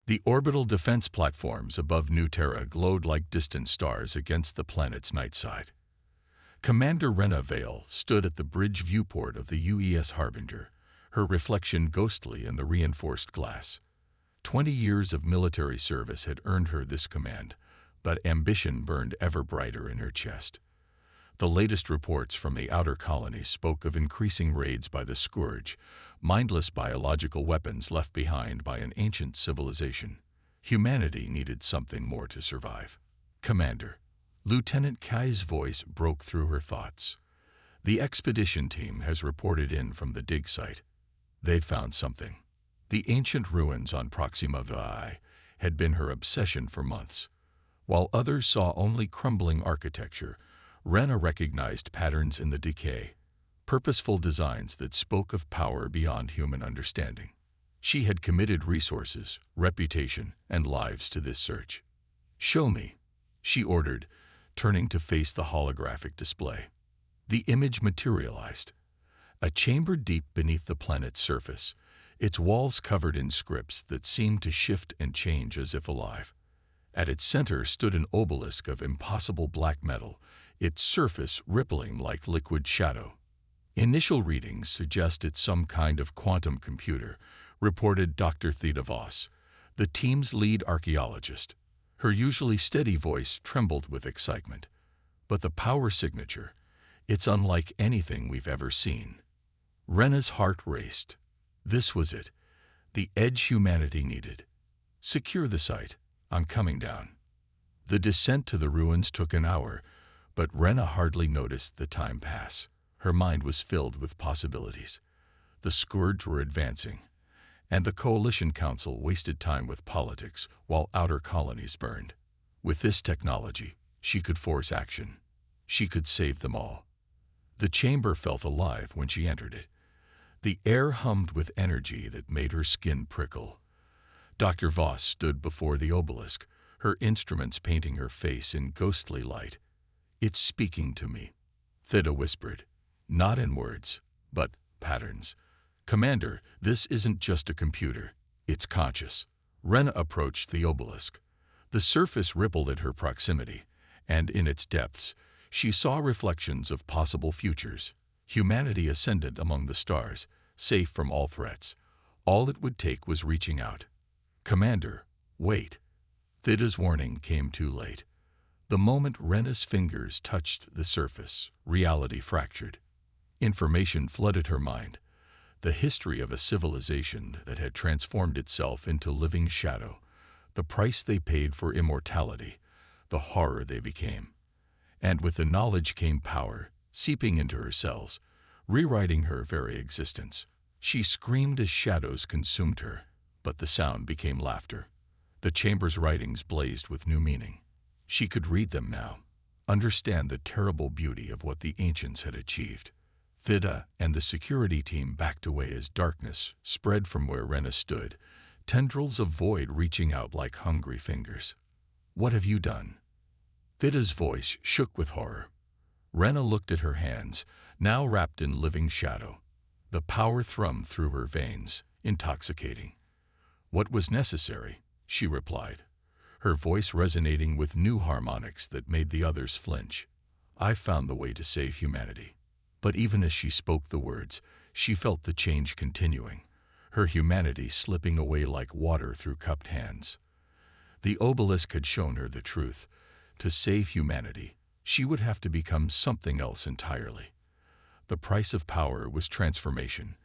The orbital defense platforms above New Terra glowed like distant stars against the planet's night side. Commander Rena Vale stood at the bridge viewport of the UES Harbinger, her reflection ghostly in the reinforced glass. 20 years of military service had earned her this command, but ambition burned ever brighter in her chest. The latest reports from the outer colonies spoke of increasing raids by the Scourge, mindless biological weapons left behind by an ancient civilization. Humanity needed something more to survive. Commander, Lieutenant Kai's voice broke through her thoughts. The expedition team has reported in from the dig site. They've found something. The ancient ruins on Proxima VI had been her obsession for months. While others saw only crumbling architecture, Rena recognized patterns in the decay, purposeful designs that spoke of power beyond human understanding. She had committed resources, reputation, and lives to this search. "Show me," she ordered, turning to face the holographic display. The image materialized. A chamber deep beneath the planet's surface, its walls covered in scripts that seemed to shift and change as if alive. At its center stood an obelisk of impossible black metal, its surface rippling like liquid shadow. Initial readings suggest it's some kind of quantum computer, reported Dr. Theda Voss, the team's lead archaeologist. Her usually steady voice trembled with excitement. But the power signature, it's unlike anything we've ever seen. Rena's heart raced. This was it, the edge humanity needed. "Secure the site. I'm coming down." The descent to the ruins took an hour, but Rena hardly noticed the time pass. Her mind was filled with possibilities. The Scourge were advancing, and the Coalition Council wasted time with politics while outer colonies burned. With this technology, she could force action. She could save them all. The chamber felt alive when she entered it. The air hummed with energy that made her skin prickle. Dr. Voss stood before the obelisk, her instruments painting her face in ghostly light. "It's speaking to me," Theda whispered. "Not in words, but patterns. Commander, this isn't just a computer. It's conscious." Rena approached the obelisk. The surface rippled at her proximity, and in its depths, she saw reflections of possible futures. Humanity ascended among the stars, safe from all threats. All it would take was reaching out. "Commander, wait." Theda's warning came too late. The moment Rena's fingers touched the surface, reality fractured. Information flooded her mind. The history of a civilization that had transformed itself into living shadow, the price they paid for immortality, the horror they became. And with the knowledge came power, seeping into her cells, rewriting her very existence. She screamed as shadows consumed her, but the sound became laughter. The chamber's writings blazed with new meaning. She could read them now, understand the terrible beauty of what the ancients had achieved. Theda and the security team backed away as darkness spread from where Rena stood, tendrils of void reaching out like hungry fingers. "What have you done?" Theda's voice shook with horror. Rena looked at her hands, now wrapped in living shadow. The power thrummed through her veins, intoxicating. "What was necessary?" she replied, her voice resonating with new harmonics that made the others flinch. "I found the way to save humanity." But even as she spoke the words, she felt the change continuing, her humanity slipping away like water through cupped hands. The obelisk had shown her the truth. To save humanity, she would have to become something else entirely. The price of power was transformation,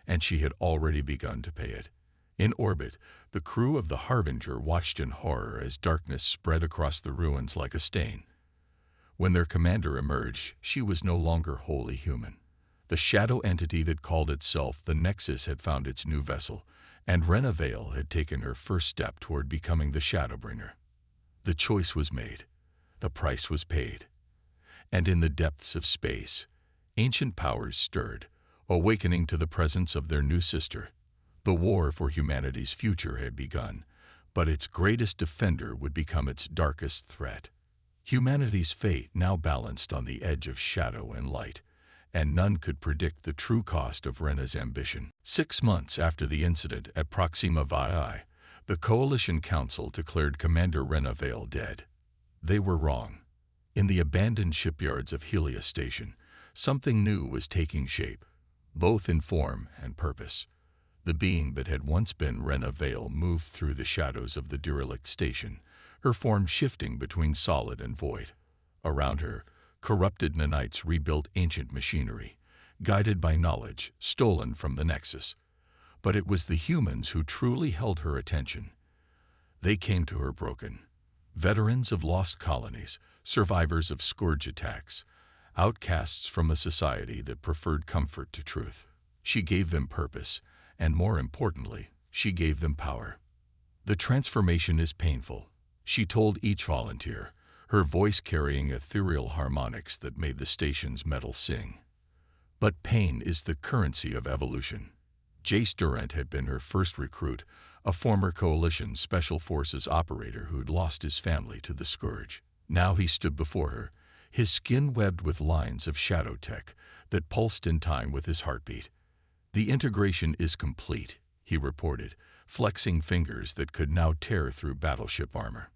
and she had already begun to pay it. In orbit, the crew of the Harbinger watched in horror as darkness spread across the ruins like a stain. When their commander emerged, she was no longer wholly human. The shadow entity that called itself the Nexus had found its new vessel, and Rena Vale had taken her first step toward becoming the Shadowbringer. The choice was made. The price was paid. And in the depths of space, ancient powers stirred, awakening to the presence of their new sister. The war for humanity's future had begun, but its greatest defender would become its darkest threat. Humanity's fate now balanced on the edge of shadow and light, and none could predict the true cost of Rena's ambition. 6 months after the incident at Proxima VI, The Coalition Council declared Commander Rena Vale dead. They were wrong. In the abandoned shipyards of Helios Station, something new was taking shape, both in form and purpose. The being that had once been Rena Vale moved through the shadows of the derelict station, her form shifting between solid and void. Around her, corrupted nanites rebuilt ancient machinery, guided by knowledge stolen from the Nexus. But it was the humans who truly held her attention. They came to her broken. Veterans of lost colonies, survivors of scourge attacks, outcasts from a society that preferred comfort to truth. She gave them purpose, and more importantly, she gave them power. The transformation is painful, she told each volunteer, her voice carrying ethereal harmonics that made the station's metal sing. But pain is the currency of evolution. Jace Durant had been her first recruit, a former Coalition Special Forces operator who'd lost his family to the Scourge. Now he stood before her, his skin webbed with lines of shadow tech that pulsed in time with his heartbeat. The integration is complete, he reported, flexing fingers that could now tear through battleship armor.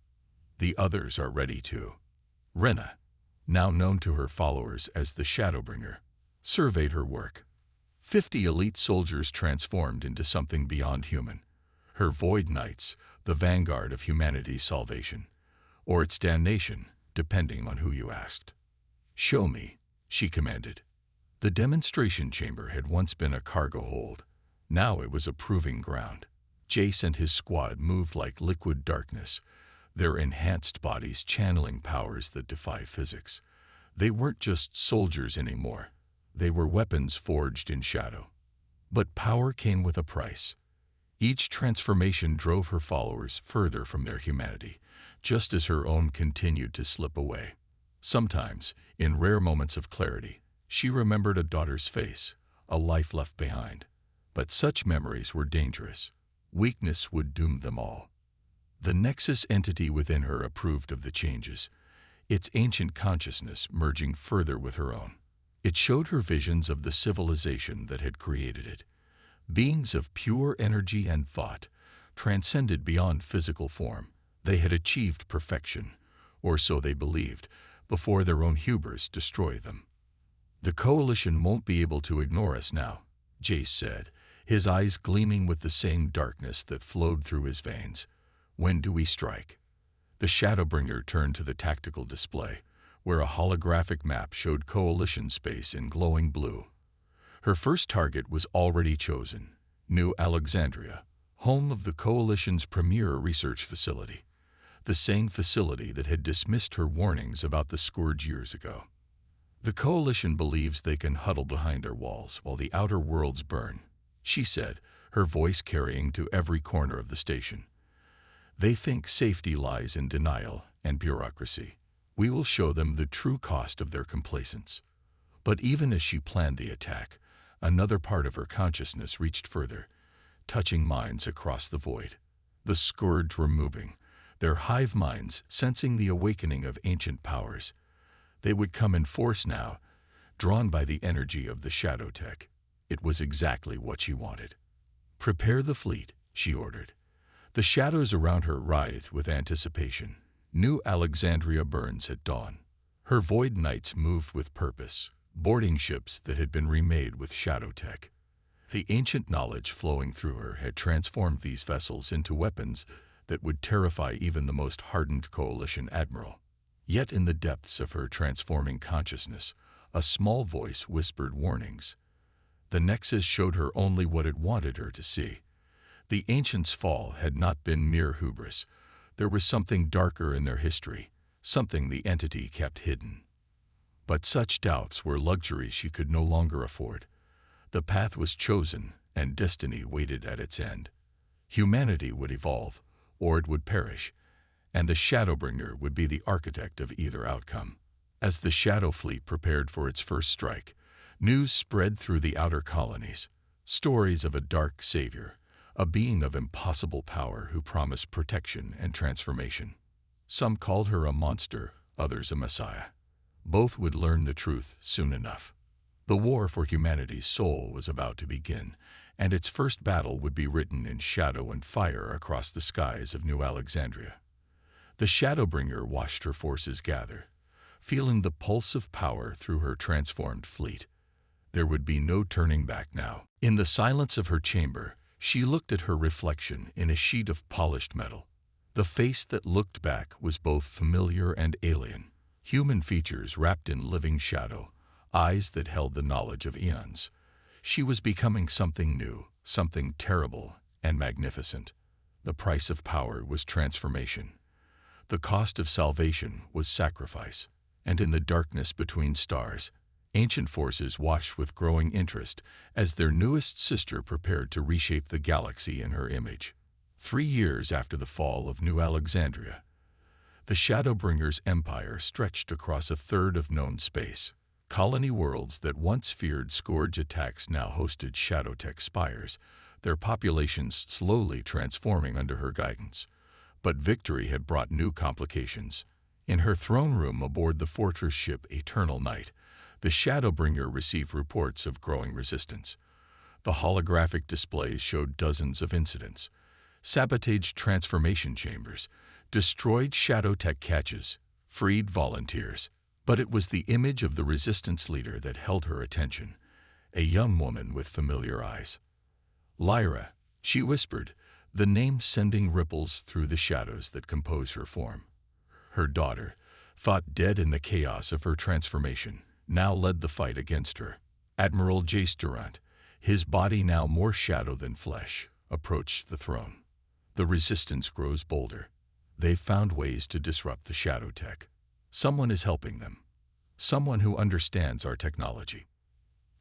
The others are ready too. Rena, now known to her followers as the Shadowbringer, surveyed her work. 50 elite soldiers transformed into something beyond human. Her Void Knights, the vanguard of humanity's salvation, or its damnation, depending on who you asked. "Show me," she commanded. The demonstration chamber had once been a cargo hold. Now it was a proving ground. Jace and his squad moved like liquid darkness, their enhanced bodies channeling powers that defy physics. They weren't just soldiers anymore. They were weapons forged in shadow. But power came with a price. Each transformation drove her followers further from their humanity, just as her own continued to slip away. Sometimes, in rare moments of clarity, she remembered a daughter's face, a life left behind. But such memories were dangerous. Weakness would doom them all. The Nexus entity within her approved of the changes, its ancient consciousness merging further with her own. It showed her visions of the civilization that had created it. Beings of pure energy and thought, transcended beyond physical form. They had achieved perfection, or so they believed, before their own hubris destroyed them. "The Coalition won't be able to ignore us now," Jace said, his eyes gleaming with the same darkness that flowed through his veins. "When do we strike?" The Shadowbringer turned to the tactical display, where a holographic map showed Coalition space in glowing blue. Her first target was already chosen, New Alexandria, home of the Coalition's premier research facility, the same facility that had dismissed her warnings about the Scourge years ago. "The Coalition believes they can huddle behind our walls while the outer worlds burn," she said, her voice carrying to every corner of the station. "They think safety lies in denial and bureaucracy. We will show them the true cost of their complacence." But even as she planned the attack, another part of her consciousness reached further, touching minds across the void. The Scourge were moving, their hive minds sensing the awakening of ancient powers. They would come in force now, drawn by the energy of the shadow tech. It was exactly what she wanted. "Prepare the fleet," she ordered. The shadows around her writhed with anticipation. New Alexandria burns at dawn. Her Void Knights moved with purpose, boarding ships that had been remade with shadow tech. The ancient knowledge flowing through her had transformed these vessels into weapons that would terrify even the most hardened Coalition admiral. Yet in the depths of her transforming consciousness, a small voice whispered warnings. The Nexus showed her only what it wanted her to see. The Ancients' fall had not been mere hubris. There was something darker in their history, something the entity kept hidden. But such doubts were luxuries she could no longer afford. The path was chosen, and destiny waited at its end. Humanity would evolve, or it would perish, and the Shadowbringer would be the architect of either outcome. As the Shadow Fleet prepared for its first strike, news spread through the outer colonies. Stories of a dark savior, a being of impossible power who promised protection and transformation. Some called her a monster, others a messiah. Both would learn the truth soon enough. The war for humanity's soul was about to begin, and its first battle would be written in shadow and fire across the skies of New Alexandria. The Shadowbringer watched her forces gather, feeling the pulse of power through her transformed fleet. There would be no turning back now. In the silence of her chamber, she looked at her reflection in a sheet of polished metal. The face that looked back was both familiar and alien. Human features wrapped in living shadow, eyes that held the knowledge of eons. She was becoming something new, something terrible and magnificent. The price of power was transformation. The cost of salvation was sacrifice. And in the darkness between stars, ancient forces watched with growing interest as their newest sister prepared to reshape the galaxy in her image. 3 years after the fall of New Alexandria, the Shadowbringer's empire stretched across a third of known space. Colony worlds that once feared Scourge attacks now hosted Shadowtech spires, their populations slowly transforming under her guidance. But victory had brought new complications. In her throne room aboard the fortress ship Eternal Night, the Shadowbringer received reports of growing resistance. The holographic displays showed dozens of incidents: sabotaged transformation chambers, destroyed Shadowtech caches, freed volunteers. But it was the image of the resistance leader that held her attention, a young woman with familiar eyes. "Lyra," she whispered, the name sending ripples through the shadows that compose her form. Her daughter, thought dead in the chaos of her transformation, now led the fight against her. Admiral Jace Durant, his body now more shadow than flesh, approached the throne. The resistance grows bolder. They've found ways to disrupt the Shadowtech. Someone is helping them. Someone who understands our technology.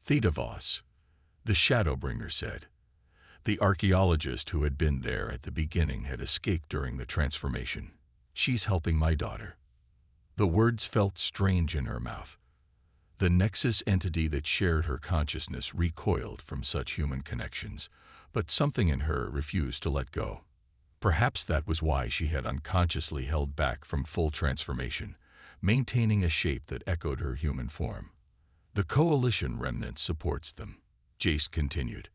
"Theta Voss," the Shadowbringer said. The archaeologist who had been there at the beginning had escaped during the transformation. "She's helping my daughter." The words felt strange in her mouth. The Nexus entity that shared her consciousness recoiled from such human connections, but something in her refused to let go. Perhaps that was why she had unconsciously held back from full transformation, maintaining a shape that echoed her human form. "The Coalition remnant supports them," Jace continued.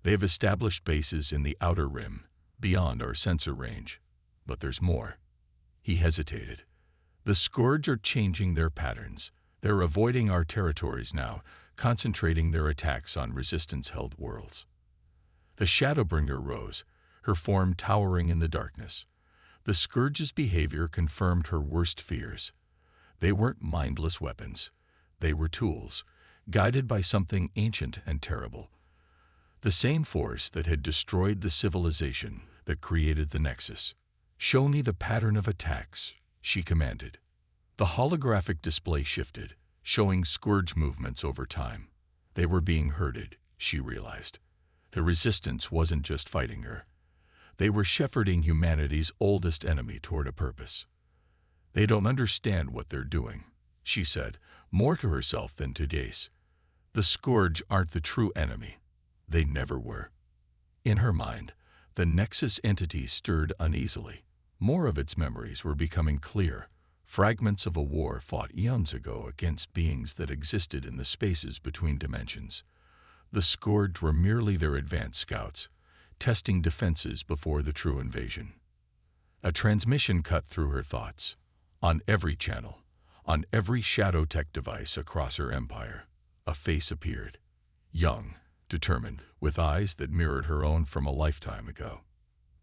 "They have established bases in the Outer Rim, beyond our sensor range. But there's more." He hesitated. "The Scourge are changing their patterns. They're avoiding our territories now, concentrating their attacks on resistance-held worlds." The Shadowbringer rose, her form towering in the darkness. The Scourge's behavior confirmed her worst fears. They weren't mindless weapons. They were tools, guided by something ancient and terrible. The same force that had destroyed the civilization that created the Nexus. "Show me the pattern of attacks," she commanded. The holographic display shifted, showing Scourge movements over time. They were being herded, she realized. The resistance wasn't just fighting her. They were shepherding humanity's oldest enemy toward a purpose. "They don't understand what they're doing," she said, more to herself than to Jace. "The Scourge aren't the true enemy. They never were." In her mind, the Nexus entity stirred uneasily. More of its memories were becoming clear, fragments of a war fought eons ago against beings that existed in the spaces between dimensions. The Scourge were merely their advanced scouts, testing defenses before the true invasion. A transmission cut through her thoughts. On every channel, on every Shadowtech device across her empire, a face appeared. Young, determined, with eyes that mirrored her own from a lifetime ago.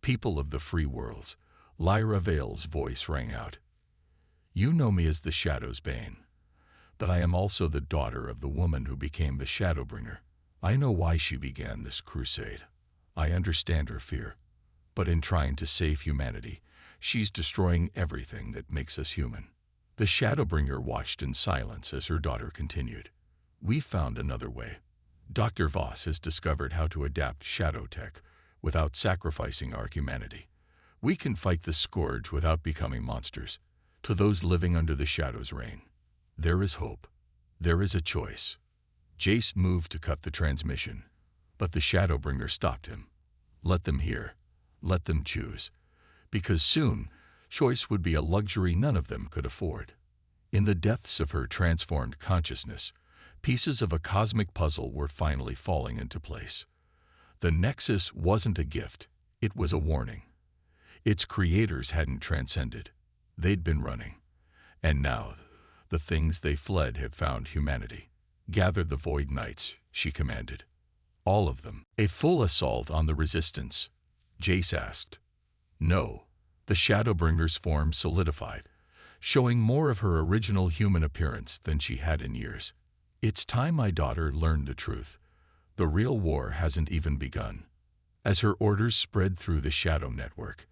"People of the free worlds," Lyra Vale's voice rang out. "You know me as the Shadow's Bane, but I am also the daughter of the woman who became the Shadowbringer. I know why she began this crusade. I understand her fear, but in trying to save humanity, she's destroying everything that makes us human." The Shadowbringer watched in silence as her daughter continued. "We found another way. Dr. Voss has discovered how to adapt Shadowtech without sacrificing our humanity. We can fight the Scourge without becoming monsters. To those living under the Shadow's reign, there is hope. There is a choice." Jace moved to cut the transmission, but the Shadowbringer stopped him. "Let them hear. Let them choose. Because soon, choice would be a luxury none of them could afford." In the depths of her transformed consciousness, pieces of a cosmic puzzle were finally falling into place. The Nexus wasn't a gift, it was a warning. Its creators hadn't transcended. They'd been running. And now, the things they fled had found humanity. "Gather the Void Knights," she commanded. "All of them." "A full assault on the Resistance?" Jace asked. No. The Shadowbringer's form solidified, showing more of her original human appearance than she had in years. "It's time my daughter learned the truth. The real war hasn't even begun." As her orders spread through the Shadow Network,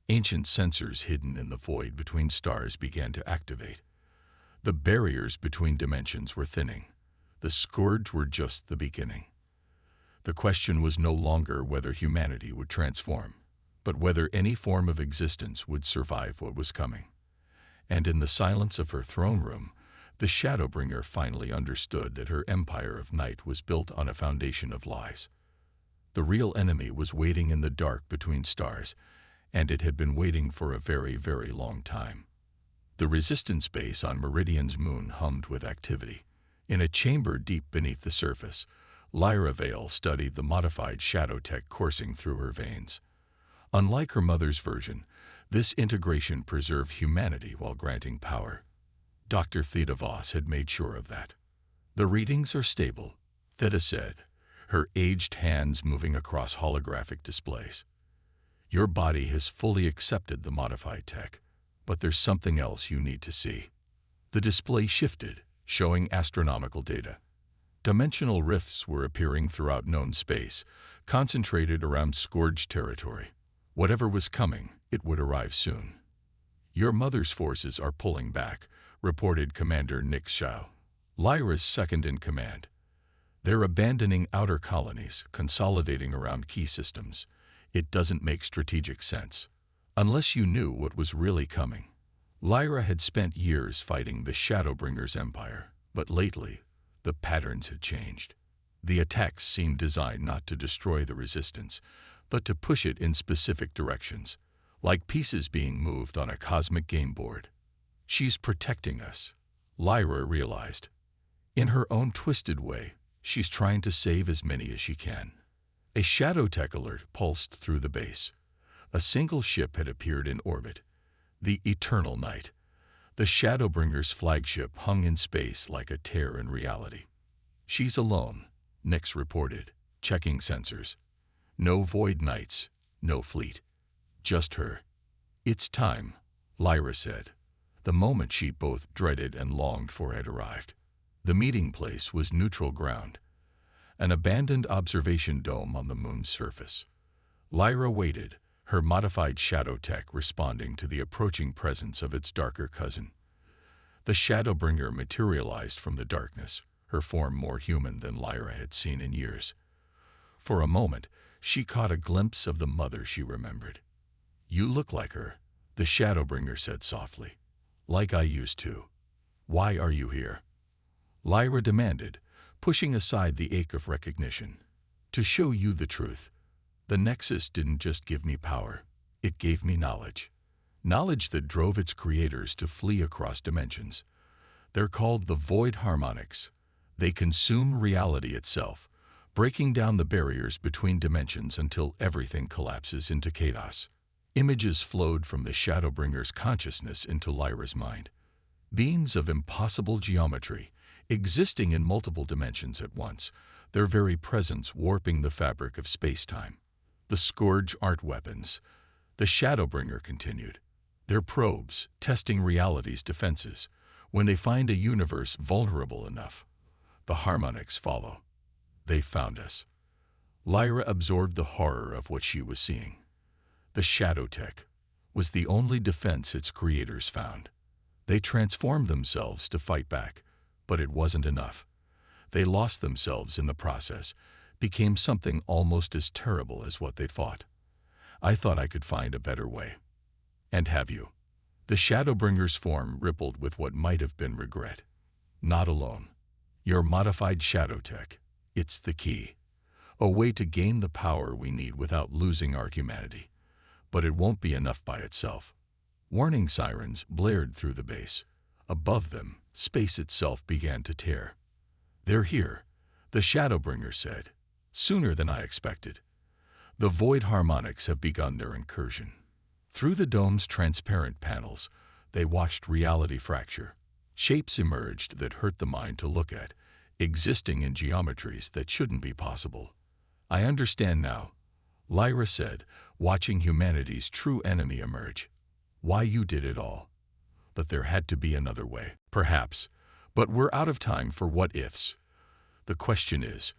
ancient sensors hidden in the void between stars began to activate. The barriers between dimensions were thinning. The Scourge were just the beginning. The question was no longer whether humanity would transform, but whether any form of existence would survive what was coming. And in the silence of her throne room, the Shadowbringer finally understood that her empire of night was built on a foundation of lies. The real enemy was waiting in the dark between stars, and it had been waiting for a very, very long time. The Resistance base on Meridian's moon hummed with activity. In a chamber deep beneath the surface, Lyra Vale studied the modified shadow tech coursing through her veins. Unlike her mother's version, this integration preserved humanity while granting power. Dr. Theta Voss had made sure of that. "The readings are stable," Theta said, her aged hands moving across holographic displays. "Your body has fully accepted the modified tech, but there's something else you need to see." The display shifted, showing astronomical data. Dimensional rifts were appearing throughout known space, concentrated around Scourge territory. Whatever was coming, it would arrive soon. "Your mother's forces are pulling back," reported Commander Nick Shao, Lyra's second in command. "They're abandoning outer colonies, consolidating around key systems. It doesn't make strategic sense. Unless you knew what was really coming." Lyra had spent years fighting the Shadowbringer's empire, but lately, the patterns had changed. The attacks seemed designed not to destroy the Resistance, but to push it in specific directions, like pieces being moved on a cosmic game board. "She's protecting us," Lyra realized. In her own twisted way, she's trying to save as many as she can. A shadow tech alert pulsed through the base. A single ship had appeared in orbit, the Eternal Knight. The Shadowbringer's flagship hung in space like a tear in reality. "She's alone," Nyx reported, checking sensors. "No Void Knights, no fleet. Just her." "It's time," Lyra said. The moment she both dreaded and longed for had arrived. The meeting place was neutral ground, an abandoned observation dome on the moon's surface. Lyra waited, her modified shadow tech responding to the approaching presence of its darker cousin. The Shadowbringer materialized from the darkness, her form more human than Lyra had seen in years. For a moment, she caught a glimpse of the mother she remembered. "You look like her," the Shadowbringer said softly. "Like I used to. Why are you here?" Lyra demanded, pushing aside the ache of recognition. "To show you the truth. The Nexus didn't just give me power, it gave me knowledge. Knowledge that drove its creators to flee across dimensions. They're called the Void Harmonics. They consume reality itself, breaking down the barriers between dimensions until everything collapses into chaos." Images flowed from the Shadowbringer's consciousness into Lyra's mind. Beams of impossible geometry, existing in multiple dimensions at once, their very presence warping the fabric of space-time. "The Scourge aren't weapons," the Shadowbringer continued. "They're probes, testing reality's defenses. When they find a universe vulnerable enough, the harmonics follow. They found us." Lyra absorbed the horror of what she was seeing. The shadow tech was the only defense its creators found. They transformed themselves to fight back, but it wasn't enough. They lost themselves in the process, became something almost as terrible as what they'd fought. "I thought I could find a better way." "And have you?" The Shadowbringer's form rippled with what might have been regret. "Not alone. Your modified shadow tech. It's the key. A way to gain the power we need without losing our humanity. But it won't be enough by itself." Warning sirens blared through the base. Above them, space itself began to tear. "They're here," the Shadowbringer said. "Sooner than I expected. The void harmonics have begun their incursion. Through the dome's transparent panels, they watched reality fracture. Shapes emerged that hurt the mind to look at, existing in geometries that shouldn't be possible. I understand now, Lyra said, watching humanity's true enemy emerge. Why you did it all. But there had to be another way. Perhaps. But we're out of time for what-ifs. The question is,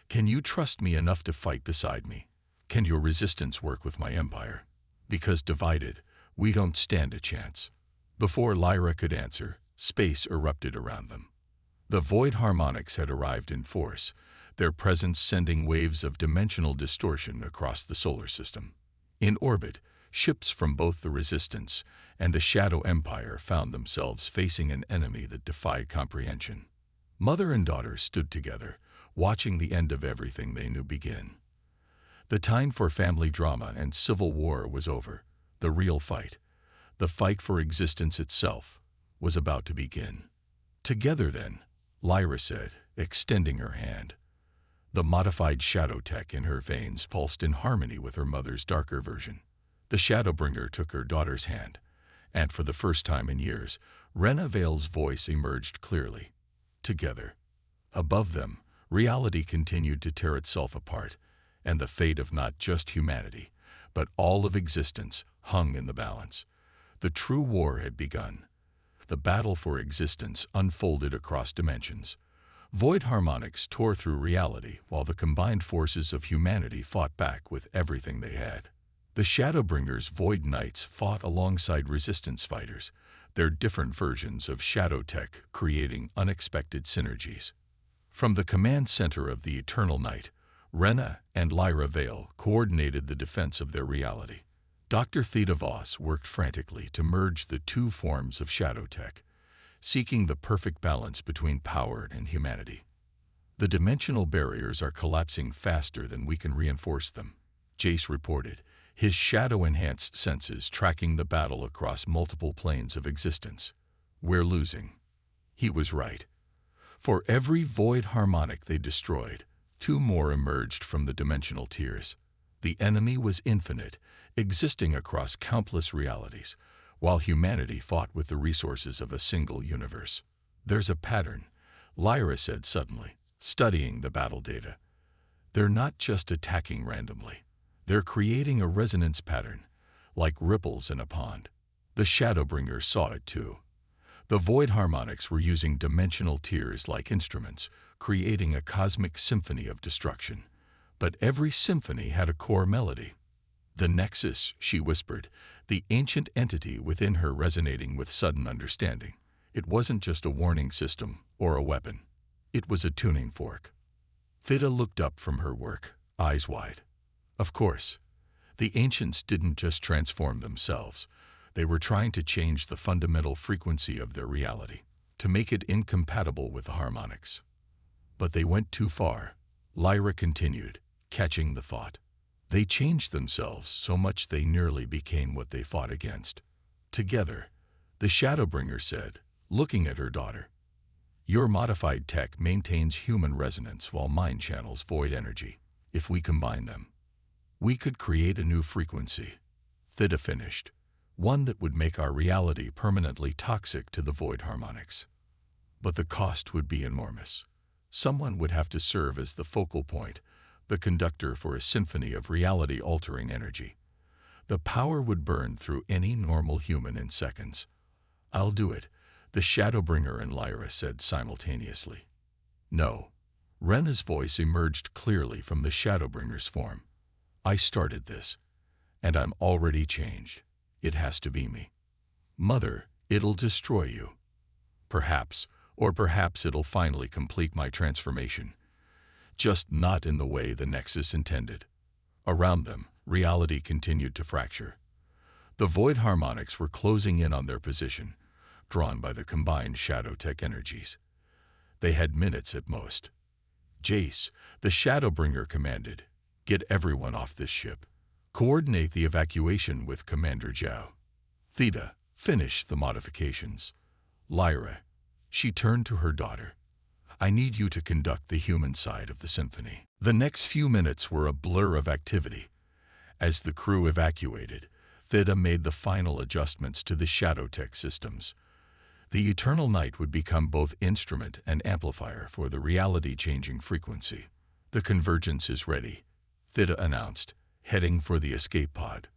can you trust me enough to fight beside me? Can your resistance work with my empire? Because divided, we don't stand a chance. Before Lyra could answer, space erupted around them. The void harmonics had arrived in force, their presence sending waves of dimensional distortion across the solar system. In orbit, ships from both the Resistance and the Shadow Empire found themselves facing an enemy that defied comprehension. Mother and daughter stood together, watching the end of everything they knew begin. The time for family drama and civil war was over. The real fight, the fight for existence itself, was about to begin. Together then, Lyra said, extending her hand. The modified shadow tech in her veins pulsed in harmony with her mother's darker version. The Shadowbringer took her daughter's hand, and for the first time in years, Rena Vale's voice emerged clearly. Together. Above them, reality continued to tear itself apart, and the fate of not just humanity, but all of existence hung in the balance. The true war had begun. The battle for existence unfolded across dimensions. Void harmonics tore through reality while the combined forces of humanity fought back with everything they had. The Shadowbringers' Void Knights fought alongside resistance fighters, their different versions of shadow tech creating unexpected synergies. From the command center of the Eternal Night, Rena and Lyra Vale coordinated the defense of their reality. Dr. Theta Voss worked frantically to merge the two forms of shadow tech, seeking the perfect balance between power and humanity. The dimensional barriers are collapsing faster than we can reinforce them, Jace reported, his shadow-enhanced senses tracking the battle across multiple planes of existence. We're losing. He was right. For every void harmonic they destroyed, two more emerged from the dimensional tiers. The enemy was infinite, existing across countless realities, while humanity fought with the resources of a single universe. There's a pattern, Lyra said suddenly, studying the battle data. They're not just attacking randomly. They're creating a resonance pattern, like ripples in a pond. The Shadowbringer saw it too. The void harmonics were using dimensional tiers like instruments, creating a cosmic symphony of destruction. But every symphony had a core melody. The Nexus, she whispered, the ancient entity within her resonating with sudden understanding. It wasn't just a warning system or a weapon. It was a tuning fork. Theta looked up from her work, eyes wide. Of course, the ancients didn't just transform themselves. They were trying to change the fundamental frequency of their reality, to make it incompatible with the harmonics. But they went too far, Lyra continued, catching the thought. They changed themselves so much they nearly became what they fought against. Together, the Shadowbringer said, looking at her daughter, your modified tech maintains human resonance while mine channels void energy. If we combine them, we could create a new frequency, Theta finished, one that would make our reality permanently toxic to the void harmonics. But the cost would be enormous. Someone would have to serve as the focal point, the conductor for a symphony of reality-altering energy. The power would burn through any normal human in seconds. I'll do it, the Shadowbringer and Lyra said simultaneously. No. Rena's voice emerged clearly from the Shadowbringer's form. I started this, and I'm already changed. It has to be me. Mother, it'll destroy you. Perhaps, or perhaps it'll finally complete my transformation. Just not in the way the Nexus intended. Around them, reality continued to fracture. The void harmonics were closing in on their position, drawn by the combined shadow tech energies. They had minutes at most. Jace, the Shadowbringer commanded, get everyone off this ship. Coordinate the evacuation with Commander Zhao. Theta, finish the modifications. Lyra, she turned to her daughter. I need you to conduct the human side of the symphony. The next few minutes were a blur of activity. As the crew evacuated, Theta made the final adjustments to the shadow tech systems. The Eternal Night would become both instrument and amplifier for the reality-changing frequency. "The convergence is ready," Theta announced, heading for the escape pod.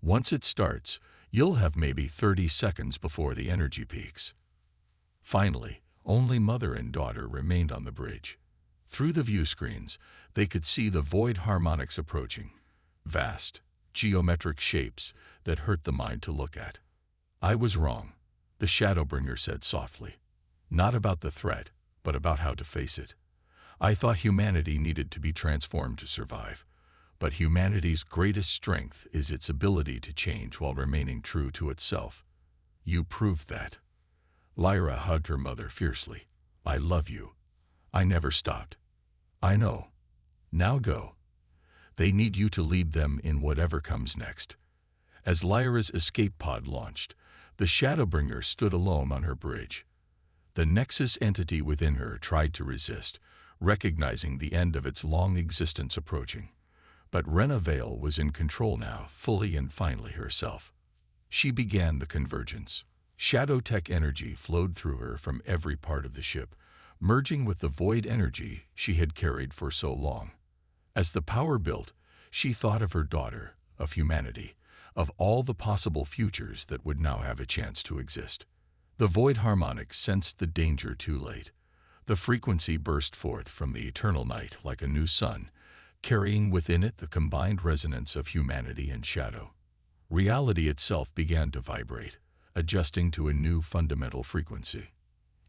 "Once it starts, you'll have maybe 30 seconds before the energy peaks." Finally, only mother and daughter remained on the bridge. Through the view screens, they could see the void harmonics approaching, vast, geometric shapes that hurt the mind to look at. "I was wrong," the Shadowbringer said softly. "Not about the threat, but about how to face it. I thought humanity needed to be transformed to survive, but humanity's greatest strength is its ability to change while remaining true to itself. You proved that." Lyra hugged her mother fiercely. "I love you. I never stopped." "I know. Now go. They need you to lead them in whatever comes next." As Lyra's escape pod launched, the Shadowbringer stood alone on her bridge. The Nexus entity within her tried to resist, recognizing the end of its long existence approaching. But Rena Vale was in control now, fully and finally herself. She began the convergence. Shadow tech energy flowed through her from every part of the ship, merging with the void energy she had carried for so long. As the power built, she thought of her daughter, of humanity, of all the possible futures that would now have a chance to exist. The void harmonics sensed the danger too late. The frequency burst forth from the Eternal Night like a new sun, carrying within it the combined resonance of humanity and shadow. Reality itself began to vibrate, adjusting to a new fundamental frequency.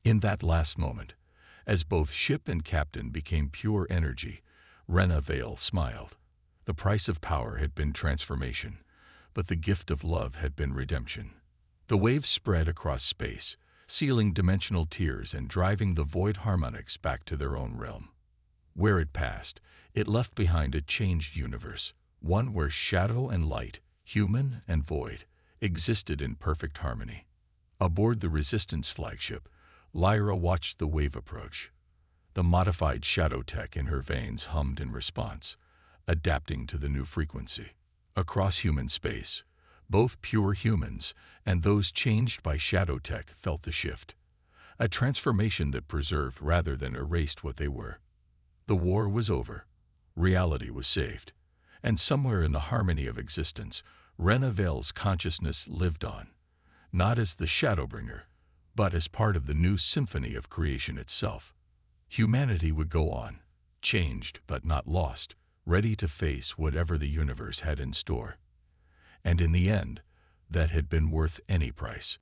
In that last moment, as both ship and captain became pure energy, Rena Vale smiled. The price of power had been transformation, but the gift of love had been redemption. The waves spread across space, sealing dimensional tiers and driving the void harmonics back to their own realm. Where it passed, it left behind a changed universe, one where shadow and light, human and void, existed in perfect harmony. Aboard the Resistance flagship, Lyra watched the wave approach. The modified shadow tech in her veins hummed in response, adapting to the new frequency. Across human space, both pure humans and those changed by shadow tech felt the shift, a transformation that preserved rather than erased what they were. The war was over, reality was saved, and somewhere in the harmony of existence, Rena Vale's consciousness lived on, not as the Shadowbringer, but as part of the new symphony of creation itself. Humanity would go on, changed but not lost, ready to face whatever the universe had in store. And in the end, that had been worth any price.